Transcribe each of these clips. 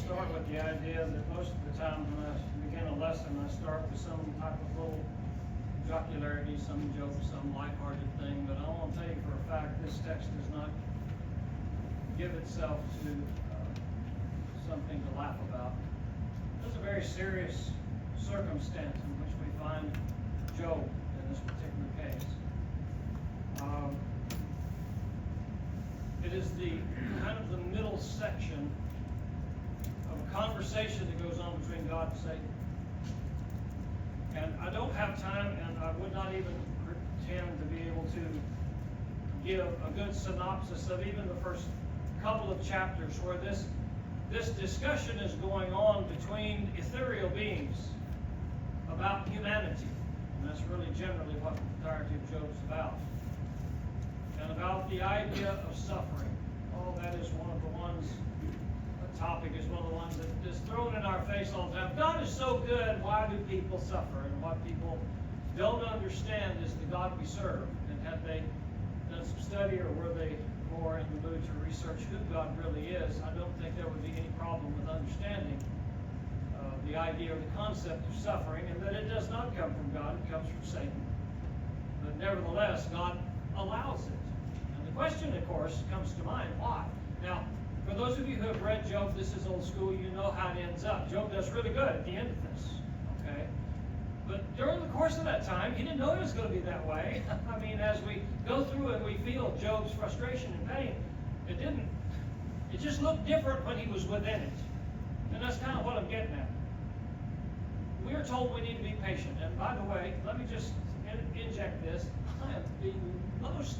start with the idea that most of the time when I begin a lesson, I start with some type of little jocularity, some joke, some lighthearted thing. But I want to tell you for a fact, this text does not give itself to something to laugh about. There's a very serious circumstance in which we find Job in this particular case. It is the kind of the middle section of a conversation that goes on between God and Satan. And I don't have time, and I would not even pretend to be able to give a good synopsis of even the first couple of chapters where this discussion is going on between ethereal beings about humanity. And that's really generally what the entirety of Job's about. And about the idea of suffering. Oh, that is one of the ones, the topic is one of the ones that is thrown in our face all the time. God is so good, why do people suffer? And what people don't understand is the God we serve. And had they done some study, or were they more in the mood to research who God really is, I don't think there would be any problem with understanding the idea or the concept of suffering, and that it does not come from God, it comes from Satan. But nevertheless, God allows it. And the question, of course, comes to mind, why? Now, for those of you who have read Job, this is old school, you know how it ends up. Job does really good at the end of this, okay? But during the course of that time, he didn't know it was going to be that way. I mean, as we go through and we feel Job's frustration and pain, it didn't. It just looked different when he was within it. And that's kind of what I'm getting at. We are told we need to be patient. And by the way, let me just inject this. I am the most,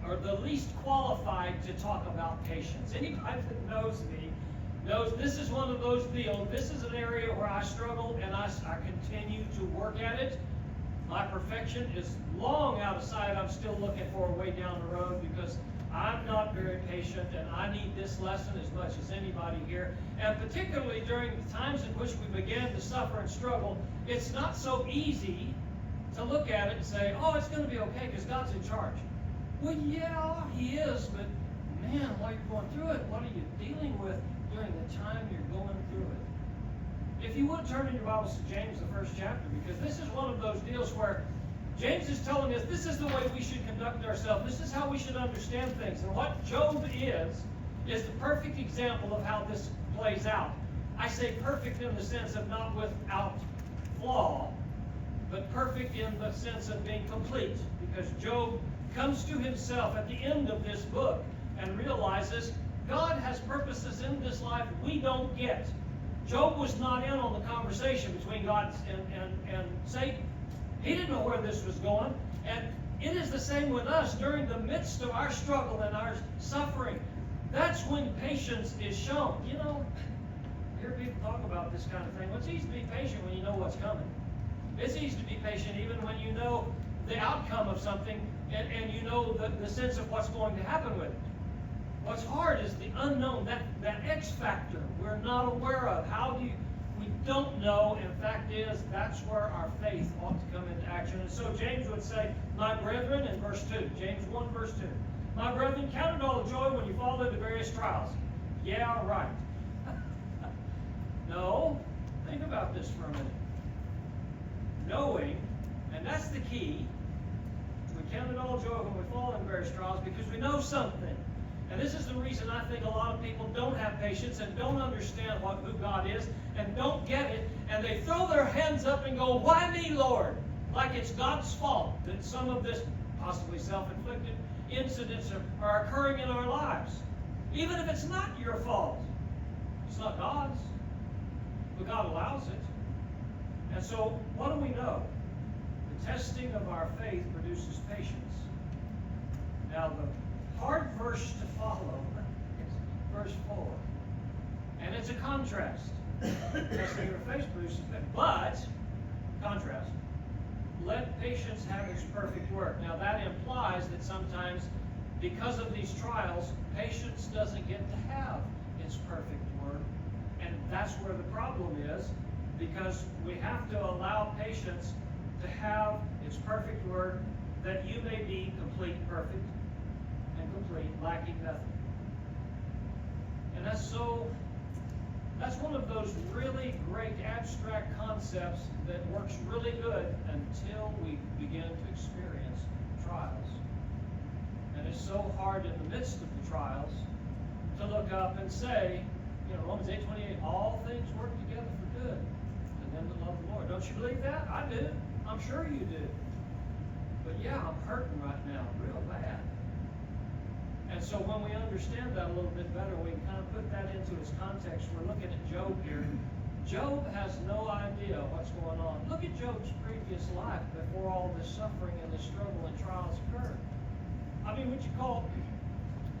or the least qualified to talk about patience. Anybody that knows me knows this is one of those deals. This is an area where I struggle, and I continue to work at it. My perfection is long out of sight. I'm still looking for a way down the road because I'm not very patient, and I need this lesson as much as anybody here. And particularly during the times in which we begin to suffer and struggle, it's not so easy to look at it and say, oh, it's going to be okay because God's in charge. Well, yeah, He is, but man, while you're going through it, what are you dealing with during the time you're going through it? If you would turn in your Bibles to James, the first chapter, because this is one of those deals where James is telling us this is the way we should conduct ourselves. This is how we should understand things. And what Job is the perfect example of how this plays out. I say perfect in the sense of not without flaw, but perfect in the sense of being complete. Because Job comes to himself at the end of this book and realizes God has purposes in this life we don't get. Job was not in on the conversation between God and Satan. He didn't know where this was going. And it is the same with us during the midst of our struggle and our suffering. That's when patience is shown. You know, I hear people talk about this kind of thing. Well, it's easy to be patient when you know what's coming. It's easy to be patient even when you know the outcome of something and you know the sense of what's going to happen with it. What's hard is the unknown, that X factor we're not aware of. We don't know, and the fact is, that's where our faith ought to come into action. And so James would say, my brethren, in verse 2, James 1, verse 2, my brethren, count it all joy when you fall into various trials. Yeah, right. No, think about this for a minute. Knowing, and that's the key, we count it all joy when we fall into various trials because we know something. And this is the reason I think a lot of people don't have patience and don't understand who God is and don't get it. And they throw their hands up and go, why me, Lord? Like it's God's fault that some of this possibly self-inflicted incidents are occurring in our lives. Even if it's not your fault. It's not God's. But God allows it. And so what do we know? The testing of our faith produces patience. Now the hard verse to follow is verse 4. And it's a contrast. Testing your faith produces patience. But, contrast, let patience have its perfect work. Now that implies that sometimes, because of these trials, patience doesn't get to have its perfect work. And that's where the problem is, because we have to allow patience to have its perfect work, that you may be complete, perfect, and complete, lacking nothing. And that's so That's one of those really great abstract concepts that works really good until we begin to experience trials. And it's so hard in the midst of the trials to look up and say, Romans 8:28, all things work together for good to them that love the Lord. Don't you believe that? I do. I'm sure you do. But yeah, I'm hurting right now, real bad. And so when we understand that a little bit better, we can kind of put that into its context. We're looking at Job here. Job has no idea what's going on. Look at Job's previous life before all this suffering and this struggle and trials occurred. I mean, would you call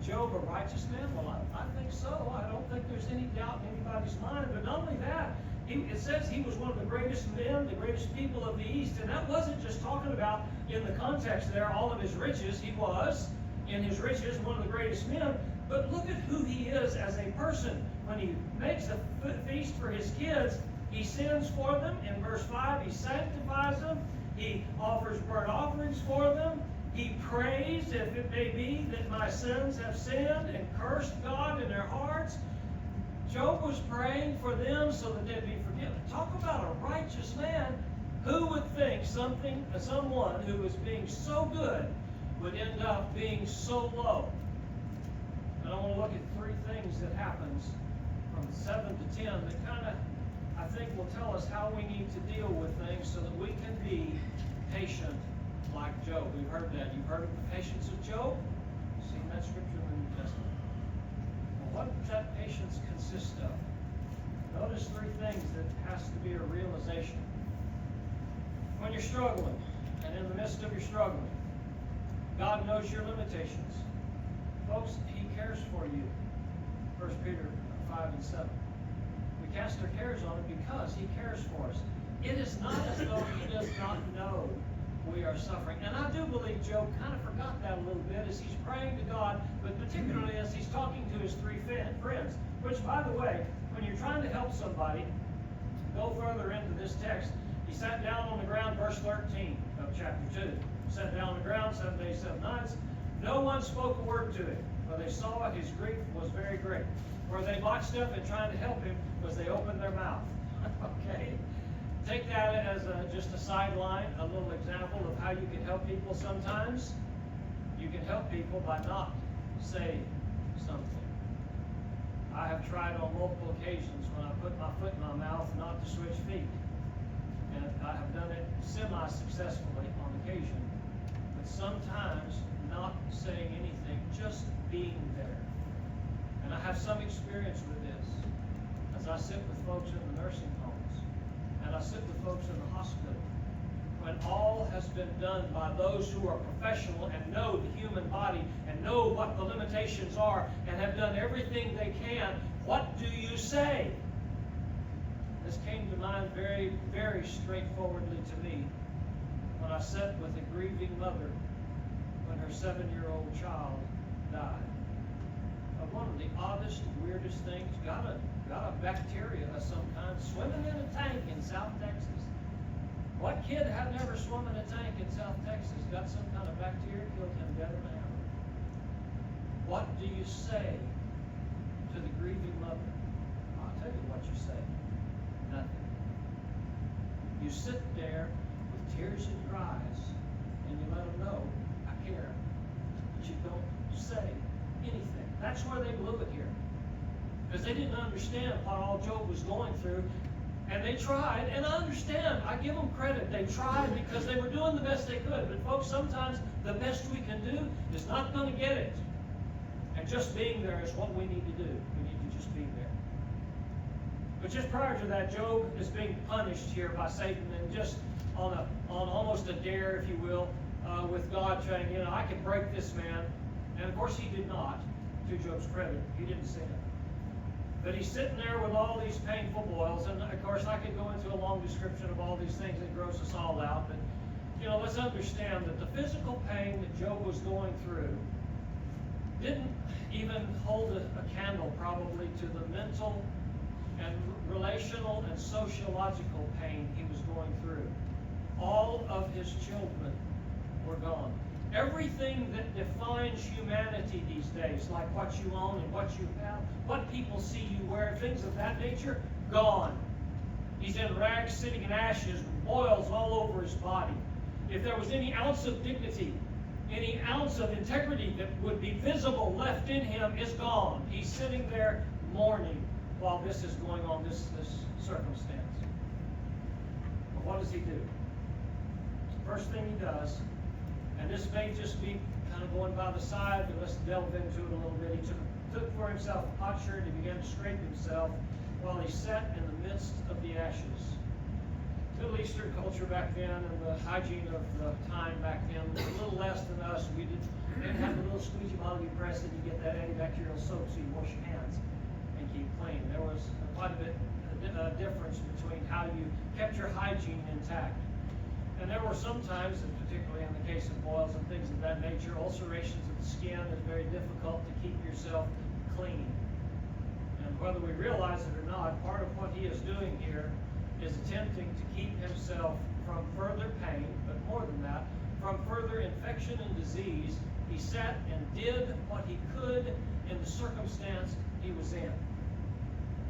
Job a righteous man? Well, I think so. I don't think there's any doubt in anybody's mind. But not only that, it says he was one of the greatest men, the greatest people of the East. And that wasn't just talking about, in the context there, all of his riches. He was, in his riches, one of the greatest men. But look at who he is as a person. When he makes a feast for his kids, he sends for them. In verse 5, he sanctifies them. He offers burnt offerings for them. He prays, if it may be that my sons have sinned and cursed God in their hearts. Job was praying for them so that they'd be forgiven. Talk about a righteous man. Who would think someone who was being so good would end up being so low? And I want to look at three things that happens from 7 to 10 that kind of, I think, will tell us how we need to deal with things so that we can be patient like Job. We've heard that. You've heard of the patience of Job? You've seen that scripture in the New Testament. Well, what does that patience consist of? Notice three things that has to be a realization. When you're struggling, and in the midst of your struggling, God knows your limitations. Folks, He cares for you. 1 Peter 5 and 7. We cast our cares on Him because He cares for us. It is not as though He does not know we are suffering. And I do believe Job kind of forgot that a little bit as he's praying to God, but particularly as he's talking to his three friends. Which, by the way, when you're trying to help somebody, go further into this text. He sat down on the ground, verse 13 of chapter 2. Sat down on the ground 7 days, 7 nights. No one spoke a word to him, for they saw his grief was very great. Where they botched up in trying to help him was they opened their mouth. Okay? Take that as just a sideline, a little example of how you can help people sometimes. You can help people by not saying something. I have tried on multiple occasions when I put my foot in my mouth not to switch feet. And I have done it semi-successfully on occasion. But sometimes not saying anything, just being there. And I have some experience with this as I sit with folks in the nursing homes. And I sit with folks in the hospital. When all has been done by those who are professional and know the human body and know what the limitations are and have done everything they can, what do you say? This came to mind very, very straightforwardly to me when I sat with a grieving mother when her 7-year-old child died. One of the oddest, weirdest things, got a bacteria of some kind swimming in a tank in South Texas. What kid had never swum in a tank in South Texas got some kind of bacteria, killed him dead in an hour? What do you say to the grieving mother? I'll tell you what you say. Nothing. You sit there with tears in your eyes and you let them know, I care. But you don't say anything. That's where they blew it here. Because they didn't understand what all Job was going through. And they tried, and I understand. I give them credit. They tried because they were doing the best they could. But folks, sometimes the best we can do is not going to get it. And just being there is what we need to do. We need to just be there. But just prior to that, Job is being punished here by Satan, and just on almost a dare, if you will, with God saying, I can break this man. And of course he did not. To Job's credit, he didn't sin. But he's sitting there with all these painful boils, and of course I could go into a long description of all these things that gross us all out, but let's understand that the physical pain that Job was going through didn't even hold a candle probably to the mental and relational and sociological pain he was going through. All of his children were gone. Everything that defines humanity these days, like what you own and what you have, what people see you wear, things of that nature, gone. He's in rags, sitting in ashes, boils all over his body. If there was any ounce of dignity, any ounce of integrity that would be visible left in him is gone. He's sitting there mourning while this is going on, this circumstance. But what does he do? First thing he does, and this may just be kind of going by the side, but let's delve into it a little bit. He took for himself a potsherd and began to scrape himself while he sat in the midst of the ashes. Middle Eastern culture back then and the hygiene of the time back then was a little less than us. We didn't have a little squeegee bottle you press and you get that antibacterial soap so you wash your hands and keep clean. There was quite a bit of difference between how you kept your hygiene intact. And there were some times, and particularly in the case of boils and things of that nature, ulcerations of the skin is very difficult to keep yourself clean. And whether we realize it or not, part of what he is doing here is attempting to keep himself from further pain, but more than that, from further infection and disease. He sat and did what he could in the circumstance he was in.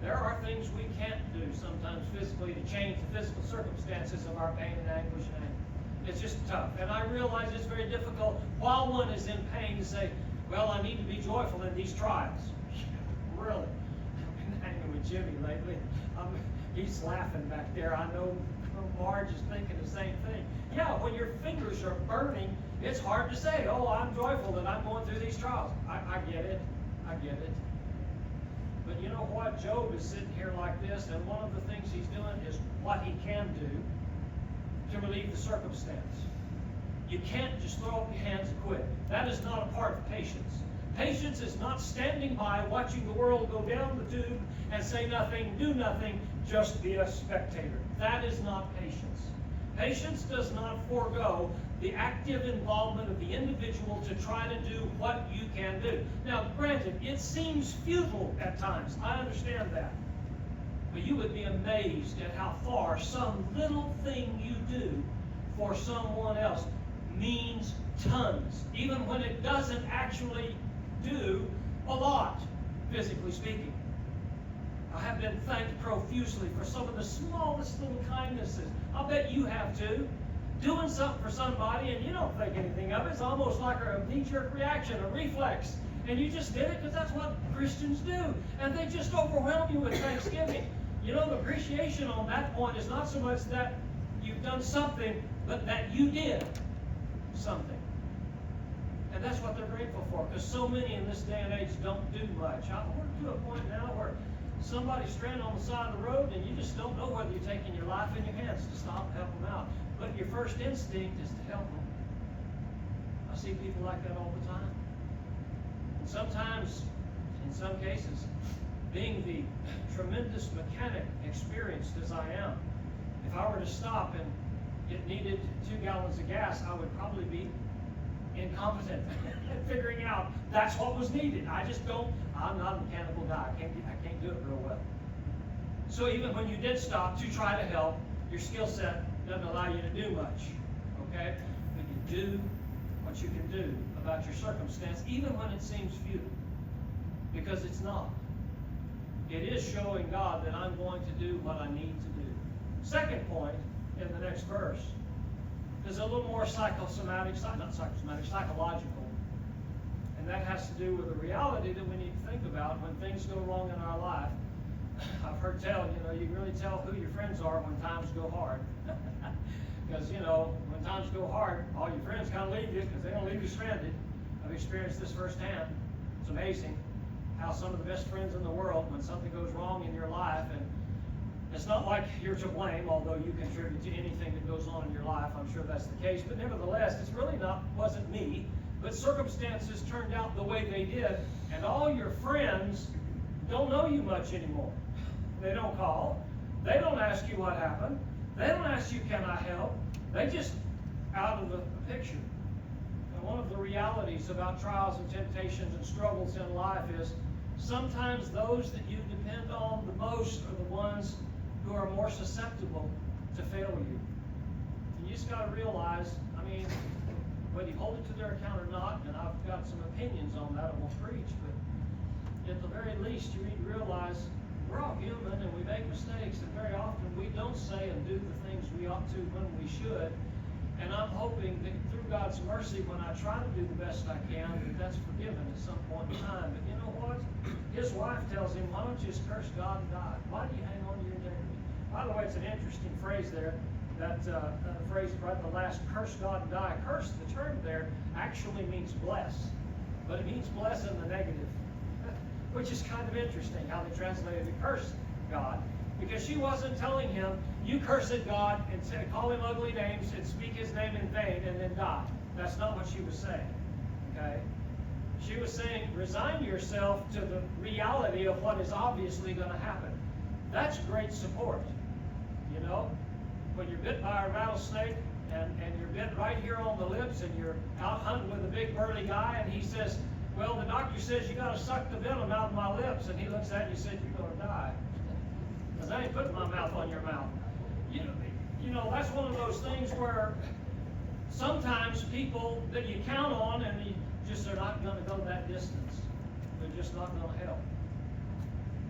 There are things we can't do sometimes physically to change the physical circumstances of our pain and anguish and anger. It's just tough. And I realize it's very difficult while one is in pain to say, well, I need to be joyful in these trials. Really? I've been hanging with Jimmy lately. He's laughing back there. I know Marge is thinking the same thing. Yeah, when your fingers are burning, it's hard to say, oh, I'm joyful that I'm going through these trials. I get it. I get it. But you know what? Job is sitting here like this, and one of the things he's doing is what he can do to relieve the circumstance. You can't just throw up your hands and quit. That is not a part of patience. Patience is not standing by watching the world go down the tube and say nothing, do nothing, just be a spectator. That is not patience. Patience does not forego the active involvement of the individual to try to do what you can do. Now, granted, it seems futile at times. I understand that. But you would be amazed at how far some little thing you do for someone else means tons, even when it doesn't actually do a lot, physically speaking. I have been thanked profusely for some of the smallest little kindnesses. I'll bet you have too. Doing something for somebody and you don't think anything of it. It's almost like a knee-jerk reaction, a reflex. And you just did it because that's what Christians do. And they just overwhelm you with thanksgiving. You know, the appreciation on that point is not so much that you've done something, but that you did something. And that's what they're grateful for, because so many in this day and age don't do much. We're to a point now where somebody's stranded on the side of the road and you just don't know whether you're taking your life in your hands to stop and help them out. But your first instinct is to help them. I see people like that all the time. And sometimes, in some cases, being the tremendous mechanic experienced as I am, if I were to stop and it needed 2 gallons of gas, I would probably be incompetent at figuring out that's what was needed. I'm not a mechanical guy. I can't do it real well. So even when you did stop to try to help, your skill set doesn't allow you to do much. Okay? But you do what you can do about your circumstance, even when it seems futile. Because it's not. It is showing God that I'm going to do what I need to do. Second point in the next verse is a little more psychological. And that has to do with the reality that we need to think about when things go wrong in our life. I've heard tell, you can really tell who your friends are when times go hard. Because, when times go hard, all your friends kind of leave you because they don't leave you stranded. I've experienced this firsthand. It's amazing how some of the best friends in the world, when something goes wrong in your life, and it's not like you're to blame, although you contribute to anything that goes on in your life. I'm sure that's the case. But nevertheless, it's really wasn't me. But circumstances turned out the way they did. And all your friends don't know you much anymore. They don't call. They don't ask you what happened. They don't ask you, can I help? They just out of the picture. And one of the realities about trials and temptations and struggles in life is sometimes those that you depend on the most are the ones who are more susceptible to failure. And you just got to realize, whether you hold it to their account or not, and I've got some opinions on that I won't preach, but at the very least, you need to realize we're all human and we make mistakes, and very often we don't say and do the things we ought to when we should. And I'm hoping that through God's mercy, when I try to do the best I can, that that's forgiven at some point in time. But you know what? His wife tells him, why don't you just curse God and die? Why do you hang on to your integrity? By the way, it's an interesting phrase there. That phrase right at the last, curse God and die. Curse, the term there, actually means bless. But it means bless in the negative. Which is kind of interesting how they translated it, curse God. Because she wasn't telling him, you curse at God and call him ugly names and speak his name in vain and then die. That's not what she was saying. Okay? She was saying, resign yourself to the reality of what is obviously going to happen. That's great support. You know? When you're bit by a rattlesnake and you're bit right here on the lips and you're out hunting with a big burly guy and he says, well, the doctor says you got to suck the venom out of my lips, and he looks at you and said, you're going to die. Because I ain't putting my mouth on your mouth. You know, that's one of those things where sometimes people that you count on and you just are not going to go that distance. They're just not going to help.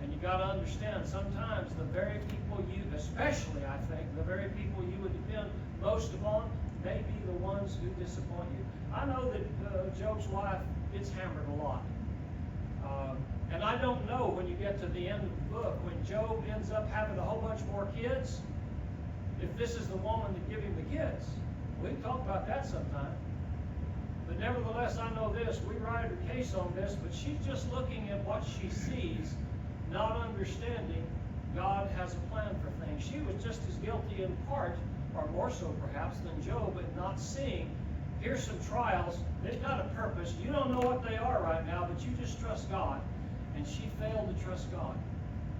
And you got to understand, sometimes the very people you, especially I think, the very people you would depend most upon may be the ones who disappoint you. I know that Job's wife gets hammered a lot. And I don't know when you get to the end of the book, when Job ends up having a whole bunch more kids, if this is the woman that give him the kids. We can talk about that sometime. But nevertheless, I know this, we ride her case on this, but she's just looking at what she sees, not understanding God has a plan for things. She was just as guilty in part, or more so perhaps, than Job at not seeing, here's some trials, they've got a purpose, you don't know what they are right now, but you just trust God. And she failed to trust God.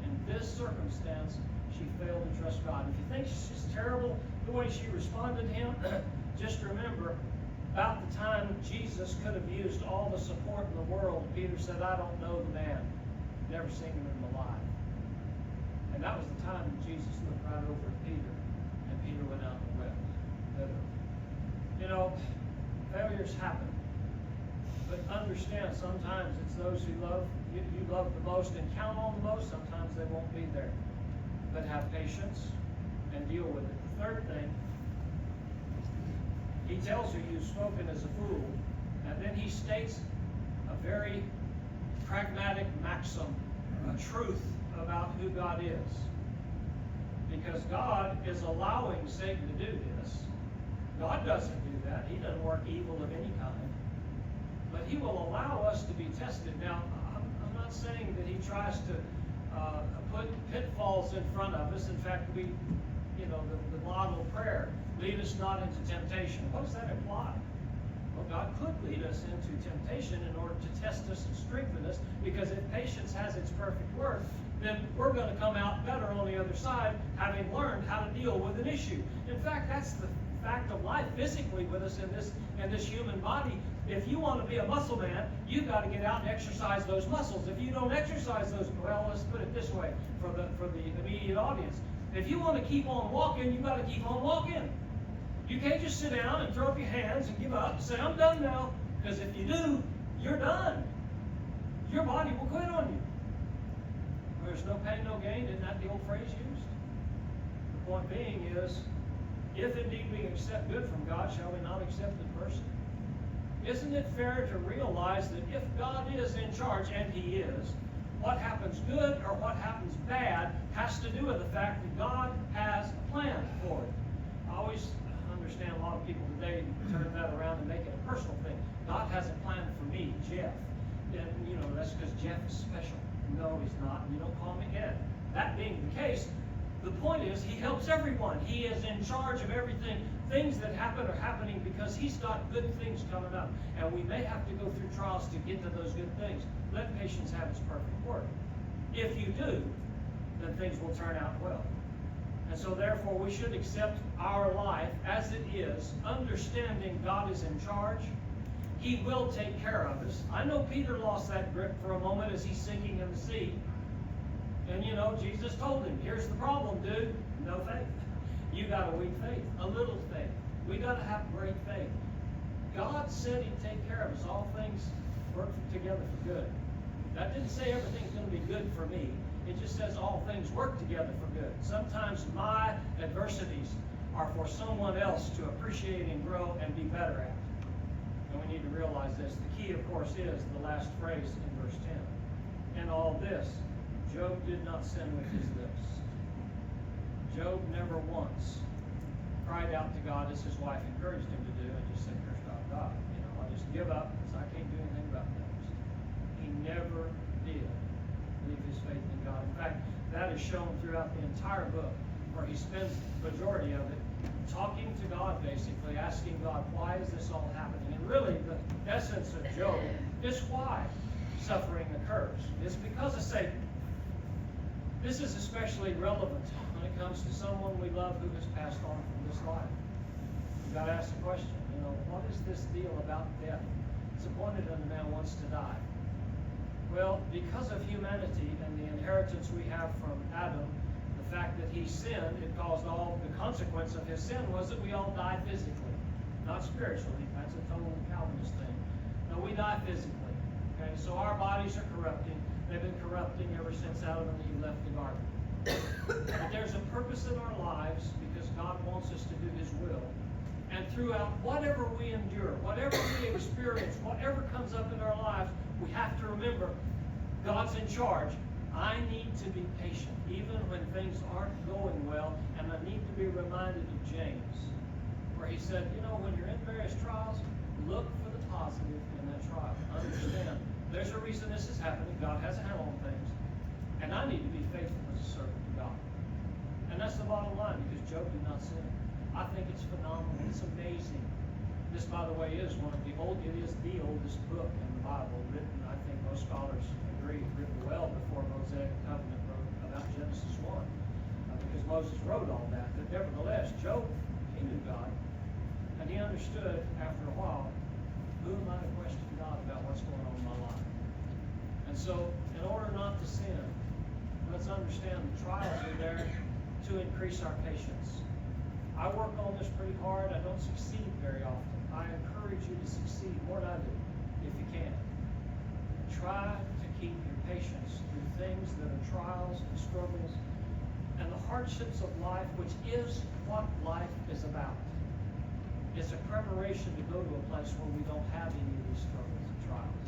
In this circumstance, she failed to trust God. If you think she's terrible, the way she responded to him, just remember, about the time Jesus could have used all the support in the world, Peter said, I don't know the man. Never seen him in my life. And that was the time that Jesus looked right over at Peter, and Peter went out and wept bitterly. You know, failures happen. But understand, sometimes it's those who you love the most and count on the most. Sometimes they won't be there. But have patience and deal with it. The third thing, he tells her you've spoken as a fool. And then he states a very pragmatic maxim, a truth about who God is. Because God is allowing Satan to do this. God doesn't do that. He doesn't work evil of any kind. But he will allow us to be tested. Now, I'm not saying that he tries to put pitfalls in front of us. In fact, the model prayer, lead us not into temptation. What does that imply? Well, God could lead us into temptation in order to test us and strengthen us, because if patience has its perfect work, then we're going to come out better on the other side, having learned how to deal with an issue. In fact, that's the fact of life physically with us in this human body. If you want to be a muscle man, you've got to get out and exercise those muscles. If you don't exercise those, well, let's put it this way for the immediate audience. If you want to keep on walking, you've got to keep on walking. You can't just sit down and throw up your hands and give up and say, I'm done now. Because if you do, you're done. Your body will quit on you. There's no pain, no gain. Isn't that the old phrase used? The point being is, if indeed we accept good from God, shall we not accept adversity? Isn't it fair to realize that if God is in charge, and he is, what happens good or what happens bad has to do with the fact that God has a plan for it. I always understand a lot of people today turn that around and make it a personal thing. God has a plan for me, Jeff. And, that's because Jeff is special. No, he's not. You don't call me Ed. That being the case, the point is he helps everyone. He is in charge of everything. Things that happen are happening because he's got good things coming up. And we may have to go through trials to get to those good things. Let patience have its perfect work. If you do, then things will turn out well. And so therefore we should accept our life as it is, understanding God is in charge. He will take care of us. I know Peter lost that grip for a moment as he's sinking in the sea. And Jesus told him, here's the problem, dude. No faith. You got a weak faith, a little faith. We got to have great faith. God said He'd take care of us. All things work together for good. That didn't say everything's going to be good for me. It just says all things work together for good. Sometimes my adversities are for someone else to appreciate and grow and be better at. And we need to realize this. The key, of course, is the last phrase in verse 10. In all this, Job did not sin with his lips. Job never once cried out to God as his wife encouraged him to do and just said, "Curse God, I'll just give up because I can't do anything about things." He never did leave his faith in God. In fact, that is shown throughout the entire book, where he spends the majority of it talking to God, basically, asking God, why is this all happening? And really, the essence of Job is why suffering occurs. It's because of Satan. This is especially relevant when it comes to someone we love who has passed on from this life. You've got to ask the question, what is this deal about death? It's appointed unto man once to die. Well, because of humanity and the inheritance we have from Adam, the fact that he sinned, it caused all the consequence of his sin was that we all die physically, not spiritually. That's a total Calvinist thing. No, we die physically. Okay, so our bodies are corrupting. They've been corrupting ever since Adam and Eve left the garden. But there's a purpose in our lives because God wants us to do His will. And throughout whatever we endure, whatever we experience, whatever comes up in our lives, we have to remember God's in charge. I need to be patient, even when things aren't going well, and I need to be reminded of James, where he said, when you're in various trials, look for the positive in that trial. Understand, there's a reason this is happening. God has a handle on things, and I need to be faithful as a servant to God. And that's the bottom line, because Job did not sin. I think it's phenomenal. It's amazing. This, by the way, is the oldest book in the Bible, written, I think most scholars agree, written well before Mosaic Covenant wrote about Genesis 1. Because Moses wrote all that. But nevertheless, Job, he knew God. And he understood after a while, who am I to question God about what's going on in my life? And so, in order not to sin, let's understand the trials are there to increase our patience. I work on this pretty hard. I don't succeed very often. I encourage you to succeed more than I do, if you can. Try to keep your patience through things that are trials and struggles and the hardships of life, which is what life is about. It's a preparation to go to a place where we don't have any of these struggles and trials.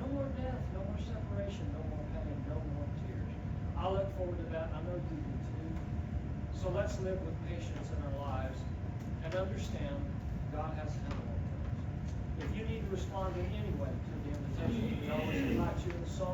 No more death, no more separation, no more pain, no more tears. I look forward to that, and I know you do too. So let's live with patience in our lives and understand God has a handle on things. If you need to respond in any way to the invitation, we always invite you in the song.